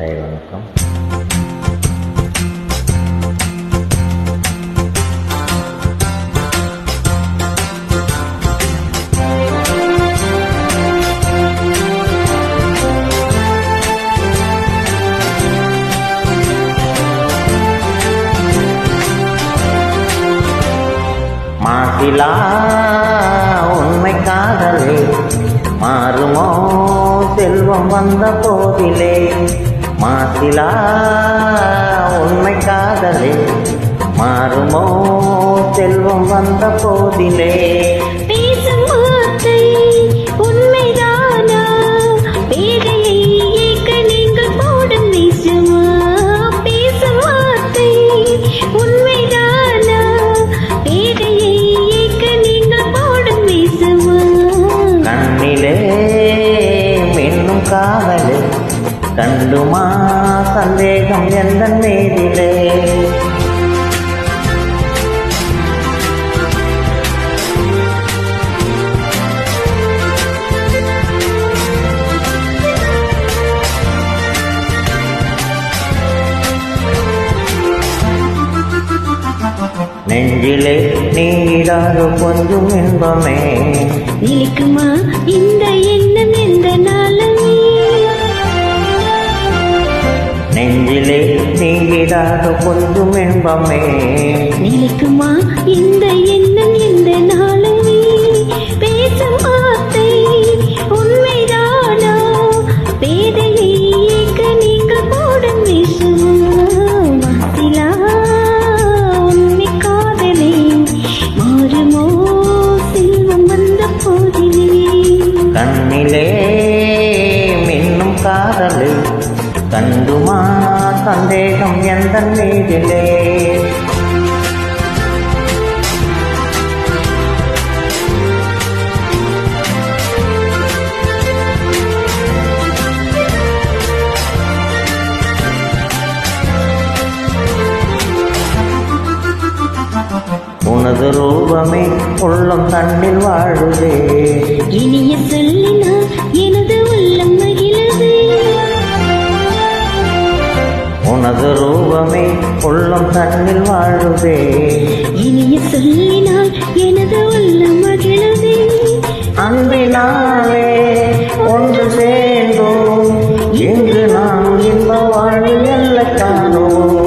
வணக்கம். மாசிலா உண்மை காதலே மாறுமோ செல்வம் வந்த போதிலே. மாசிலா உண்மை காதலே மாறுமோ செல்வம் வந்த போதிலே. காவலே கண்டுமா சந்தேகம் எந்த மேதிலே. நெஞ்சிலே நீடாத கொஞ்சம் இன்பமே நிலைக்குமா இந்த எண்ணம் எந்த நாளுமே. நெஞ்சிலே நீடாத கொஞ்சம் இன்பமே நிலைக்குமா இந்த எண்ணம் எந்த நாளுமே. பேசும் வார்த்தை உண்மைதானா பேதையை ஏக்க நீங்கள் போடும் விஷமா. மாசிலா உண்மை காதலே மாறுமோ செல்வம் வந்த போதிலே. கண்ணிலே மின்னும் காதலே கண்டுமா சந்தேகம் எந்த மீதிலே. உனது ரூபமே உள்ளம் தன்னில் வாழுதே. இனிய சொல்லினால் எனது உள்ளம் மகிழுதே. உனது ரூபமே உள்ளம் தன்னில் வாழுதே. இனிய சொல்லினால் எனது உள்ளம் மகிழுதே. அன்பினாலே ஒன்று சேர்ந்தோம் இன்று நாம் இன்ப வாழ்வில் எல்லை காணோம்.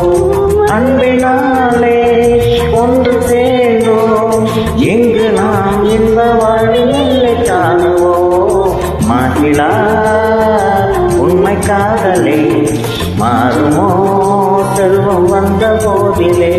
அன்பினாலே ஒன்று சேர்ந்தோம் இங்கு நாம் இன்ப வாழ்வில் எல்லை காணுவோம். மாசிலா உண்மை காதலே மாறுமோ செல்வம் வந்த போதிலே.